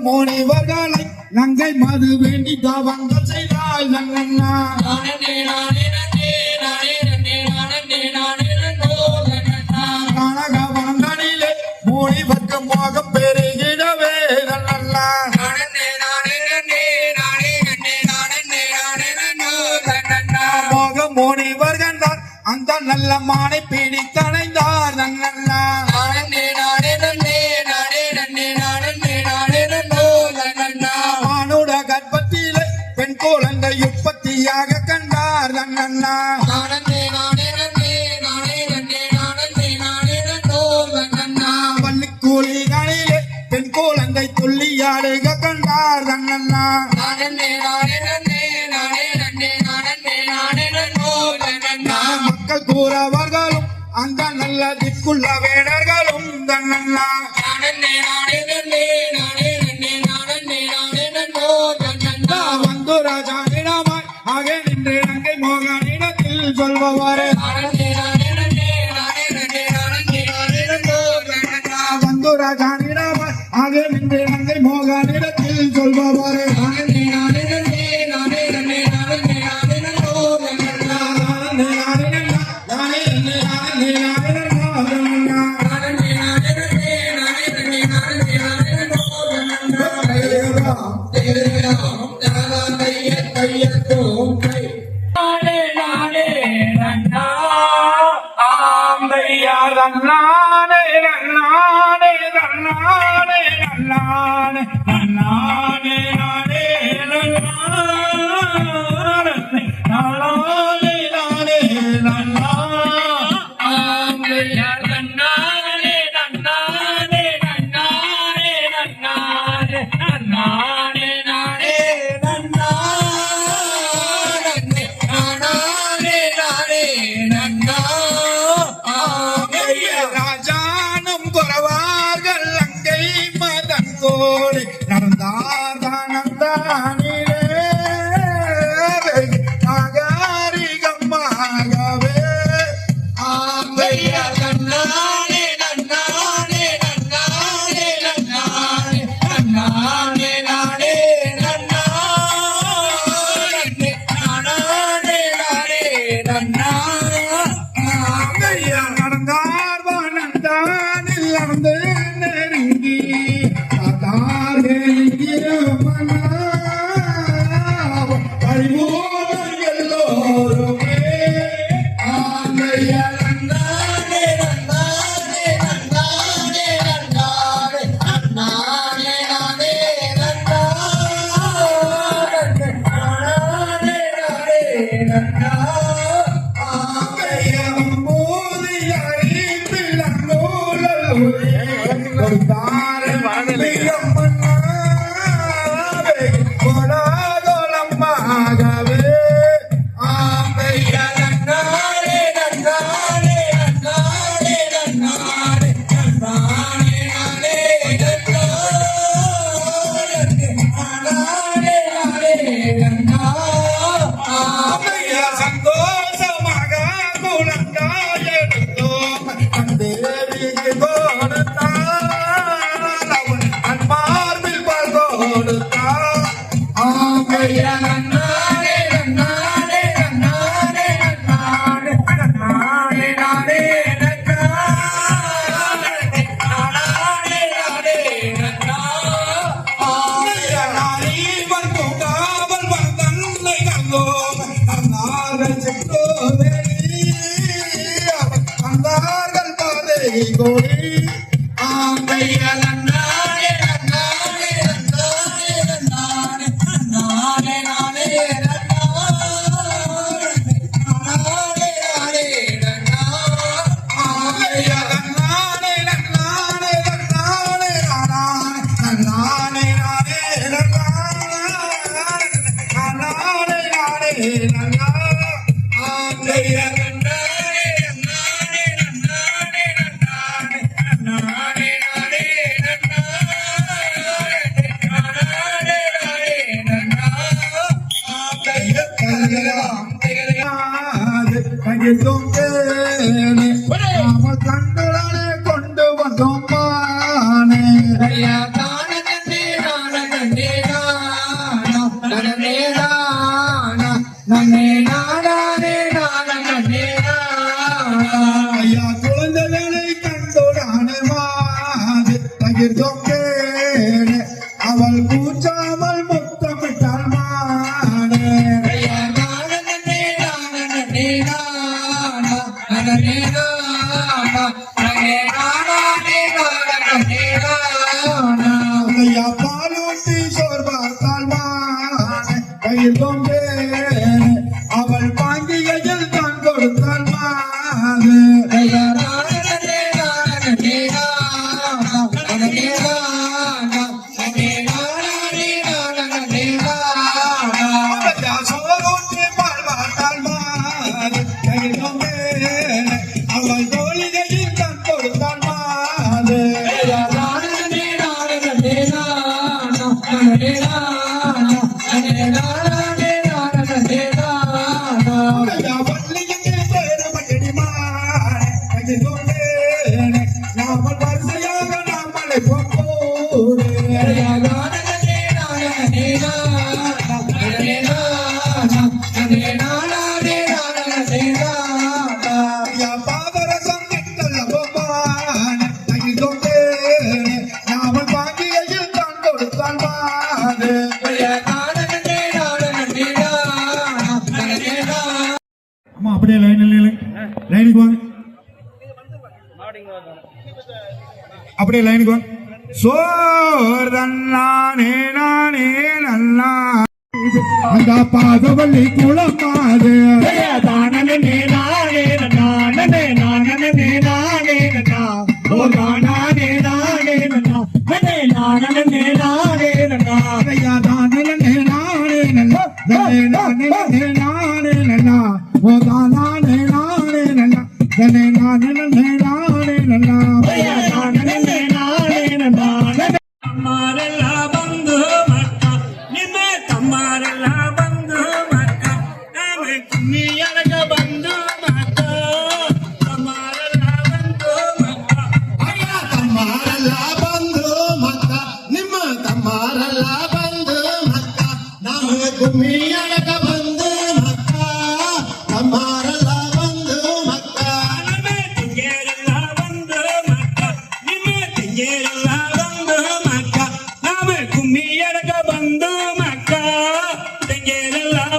முனிவர்களை நங்கை மது வேண்டி தவங்கள் செய்தாய் நங்கண்ணா கனகவனங்களிலே முனிவர்க்கு மோகம் பெருகிடவே நங்கண்ணா மோகம் முனிவர்கள் தான் அந்த நல்ல மானை பிடித்தணைந்தார் நங்கண்ணா பெண் குழந்தை உற்பத்தியாக கண்டார் நங்கண்ணா பள்ளிக்கூலிகளிலே பெண் குழந்தை துள்ளியாடுக கண்டார் நங்கண்ணா மக்கள் கூறவர்களும் அந்த நல்ல திக்குள்ள வேடர்களும் தங்கண்ணா ராஜானிடமாய் ஆக நின்று நங்கை மோகனிடத்தில் சொல்பவாறு வந்து ராஜானிடமாய் ஆக நின்று நங்கை மோகனிடத்தில் சொல்பவாறு அறிவோம் எல்லோருமே ஆந்தையா கண்டுடனே கொண்டு வந்தோம் மானே ஐயா குழந்தைகளை கண்டுடனே மாது பகிர்ந்தோம் கேளு அவள் கூச்சாமல் முத்தமிட்டாள் மானே ஐயா பாலூட்டி சோர்வாத்தாள் மானே பகிர்ந்தோம் கேளு அவள் பாங்கியதில் தான் கொடுத்தாள் மாது சோரூட்டி பாழ்வாத்தாள் மாது பகிர்ந்தோம் கேளு அவள் தோழிகையில் தான் கொடுத்தாள் மாது நாமல் வரிசையாக நாமளை போடு பாதரசம் கிட்டல்ல போமான தகிதொண்டே நாமல் பாங்கியையில் தான் கொடுத்தான் மாது அம்மா அப்படியே லைனுக்கு வாங்க அப்படியே லைனுக்கு வாங்க சோர் தன்னானே நானே நன்னா அந்த பாதவள்ளி குளமாது தானே நானே நானே நானே நானே ஓ நானே நானே நானே நானே நானே ஐயா தானே நானே நானே நானே நானே நன்னா ஓ தானே நானே நன்னா நானே நானே நானே நன்னா ஐயா தானே நானே நன்னா ತಮ್ಮಾರೆಲ್ಲ ಬಂದು ಮಕ್ಕ ನಿಮ್ಮ ತಮ್ಮಾರೆಲ್ಲ ಬಂದು ಮಕ್ಕ ನಾವೇ ಕುಮ್ಮಿಯಳಗ ಬಂದು ಮಕ್ಕ ತಮ್ಮಾರೆಲ್ಲ ಬಂದು ಮಕ್ಕ ಅಯ್ಯ ತಮ್ಮಾರೆಲ್ಲ ಬಂದು ಮಕ್ಕ ನಿಮ್ಮ ತಮ್ಮಾರೆಲ್ಲ ಬಂದು ಮಕ್ಕ ನಾವೇ ಕುಮ್ಮಿಯಳಗ ಬಂದು ಮಕ್ಕ ತಮ್ಮಾರೆಲ್ಲ ಬಂದು ಮಕ್ಕ ನಮೇ ತಿಂಗೇರೆಲ್ಲ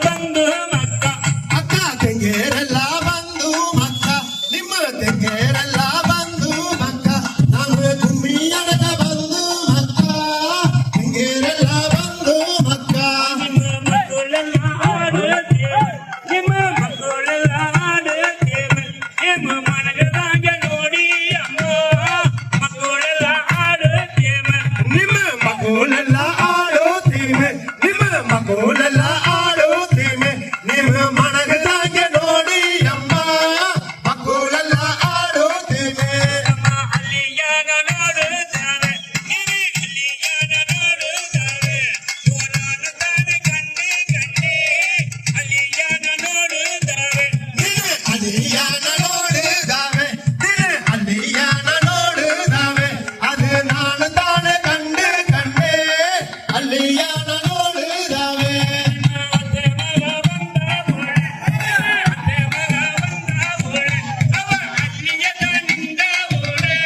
ಬಂದು ಮಕ್ಕ ಅಕ್ಕ ತಂಗಿಯರೆಲ್ಲ ಬಂದು ಮಕ್ಕ ನಿಮ್ಮ ತಂಗಿಯರೆಲ್ಲ ಬಂದು ಮಕ್ಕ ನಮ್ಮ ಕುಮ್ಮಿಯಡಕ ಬಂದು ಮಕ್ಕ ತಂಗಿಯರೆಲ್ಲ ಬಂದು ಮಕ್ಕ ನಿಮ್ಮ ಮಕ್ಕಳೆಲ್ಲ ಆಡುತ್ತೇವೆ ನಿಮ್ಮ ಮಕ್ಕಳೆಲ್ಲ ಆಡುತ್ತೇವೆ ನಿಮ್ಮ ಮನಗದಾಗೆ ನೋಡಿ ಅಮ್ಮ ಮಕ್ಕಳೆಲ್ಲ ಆಡುತ್ತೇವೆ ನಿಮ್ಮ ಮಕ್ಕಳೆಲ್ಲ ಆಡುತ್ತೀವಿ ನಿಮ್ಮ ಮಕ್ಕಳೆಲ್ಲ ಆಡುತ್ತೀವಿ ನಿಮ್ಮ ಮನಗದಾಗೆ ನೋಡಿ ಅಮ್ಮ ಮಕ್ಕಳೆಲ್ಲ ಆಡುತ್ತೀವಿ ನಮ್ಮ ಅಲ್ಲಿಯಾಗ ನೋಡುತ್ತಾರೆ ನಿರಿ ಅಲ್ಲಿಯಾಗ ನೋಡುತ್ತಾರೆ ಕೋಲಾರ ತಾನೆ ಕಣ್ಣೆ ಕಣ್ಣೆ ಅಲ್ಲಿಯಾಗ ನೋಡುತ್ತಾರೆ ನೀನೆ ಅಲ್ಲಿಯಾನ ನೋಡಿದಾವೆ ನೀನೆ ಅಲ್ಲಿಯಾನ ನೋಡಿದಾವೆ ಅದು ನಾನು ತಾನೆ ಕಂಡೆ ಕಂಡೆ ಅಲ್ಲಿಯಾನ ನೋಡಿದಾವೆ ಅತ್ತೆ ಮಗ ಬಂದ ಬುಳೆ ಅತ್ತೆ ಮಗ ಬಂದ ಬುಳೆ ಅವ ಅಲ್ಲಿಯ ನಿಂದ ಬುಳೆ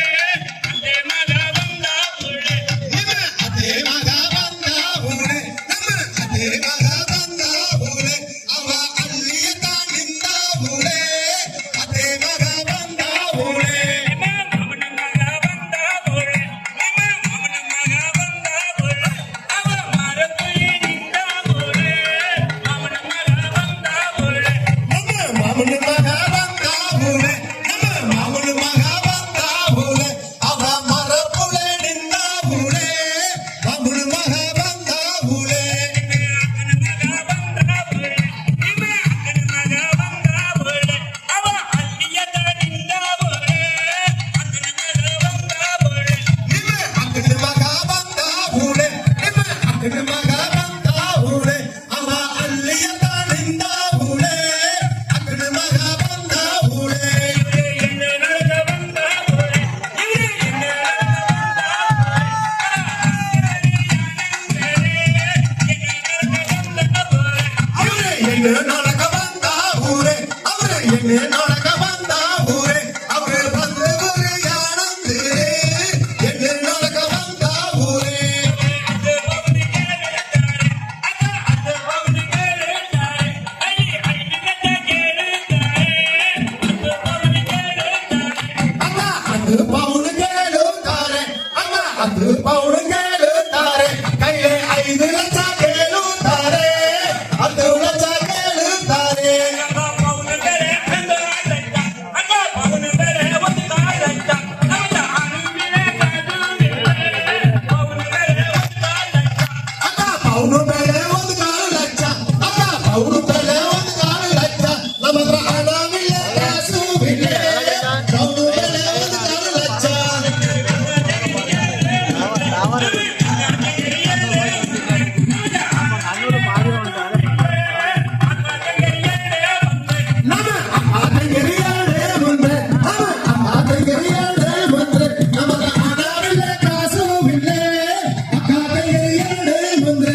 ಅತ್ತೆ ಮಗ ಬಂದ ಬುಳೆ ನಿಮ್ಮ ಅದೇ ಮಗ ಬಂದ ಊಳೆ ನಮ್ಮ ಅದೇ ಮಗ ಬಂದ ಊಳೆ ಅವ ಅಲ್ಲಿಯ ತಾನಿಂದ ಊಳೆ ಅದೇ ಮಗ ಬಂದ ಊಳೆ ನಿಮ್ಮ ಮಾಮನ ಮಗ ಬಂದ ಬುಳೆ ನಿಮ್ಮ ಮಾಮನ ಮಗ ಬಂದ ಬುಳೆ ಅವ ಮಾರುತಿಯಿಂದ ಬುಳೆ ಮಾಮನ ಮಗ ಬಂದ ಬುಳೆ ನಮ್ಮ ಮಾಮನ ಮಗ ಬಂದ ಊಳೆ ನಮ್ಮ ಮಾಮನ ಮಗ ಬಂದ ಊಳೆ ಅವ ಮರ ಪುಳೆನಿಂದ ಊಳೆ ಮಾಮನ ಮಗ ಬಂದ ಊಳೆ ಅಕ್ಕನ ಮಗ ಬಂದ ಬುಳೆ ನಿಮ್ಮ ಅಕ್ಕನ ಮಗ ಬಂದ ಬುಳೆ ಅವ ಅಲ್ಲಿಯ ನಿಂದ ಬುಳೆ ಅಕ್ಕನ ಮಗ ಬಂದ ಬುಳೆ ನಿಮ್ಮ ಅಕ್ಕನ ಮಗ ಬಂದ ಊಳೆ ನಿಮ್ಮ ಅಕ್ಕನ ಮಗ ಬಂದ ಊಳೆ ಅವ ಅಲ್ಲಿಯ ತಾನಿಂದ ಊಳೆ ಅಕ್ಕನ ಮಗ ಬಂದ ಊಳೆ ಎಣ್ಣೆ ನರಕ ಬಂದ ಬುಳೆ ಇವರೇ ಎಣ್ಣೆ ಅವರೇ ಎಣ್ಣೆ ನೊಳಗ ಬಂದ ಊರೆ ಅವರೇ ಎಣ್ಣೆ ನೊಳಗ ಬಂದ ಊರೆ ಅವರೇ ಬಂದ ಊರೆ ಯಾಣಂದಿರೆ ಎಣ್ಣೆ ನೊಳಗ ಬಂದ ಊರೆ ಅಮ್ಮ ಅದು ಪೌನು ಕೇಳುತ್ತಾರೆ ಅಮ್ಮ ಅದು ಪೌನು ಕೇಳುತ್ತಾರೆ ಕೈಗೆ 5 ಲಕ್ಷ ಕೇಳುತ್ತಾರೆ 10 ಲಕ್ಷ ಕೇಳುತ್ತಾರೆ ಅಕ್ಕ ಪೌನು ಬೆಲೆ 1 ಲಕ್ಷ ಅಕ್ಕ ಪೌನು ಬೆಲೆ 1 ಲಕ್ಷ ನಮ್ಮತ್ರ ಹಣವಿಲ್ಲ ಕಾಸುವಿಲ್ಲ ಪೌನು ಬೆಲೆ 1 ಲಕ್ಷ ನಮ್ಮ ಅಮ್ಮ ತಂಗಿರಿಯಾಳೆ ಮುಂದೆ ನಮ್ಮ ಅಮ್ಮ ತಂಗಿರಿಯಾಳೆ ಮುಂದೆ ನಮ್ಮದ ಹಣವಿಲ್ಲ ಕಾಸುವಿಲ್ಲ ಅಕ್ಕ ತಂಗಿರಿಯಾಳೆ ಮುಂದೆ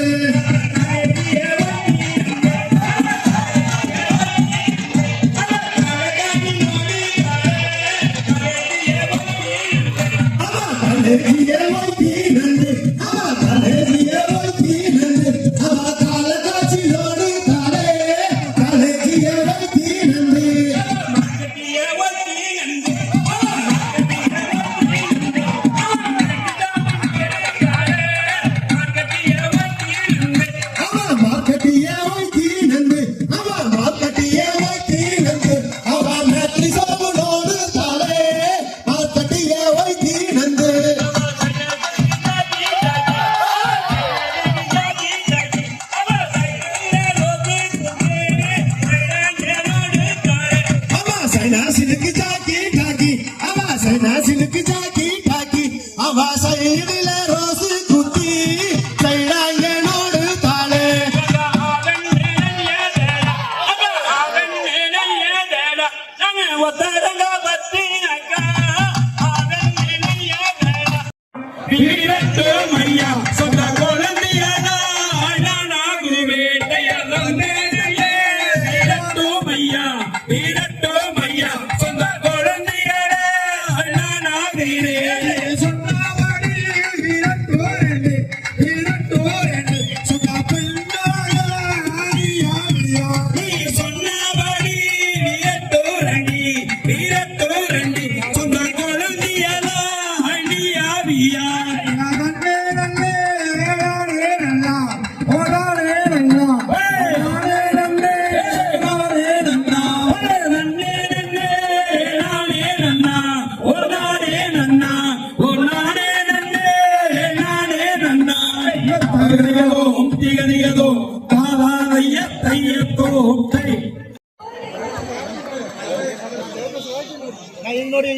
கோட்டை இன்னொரு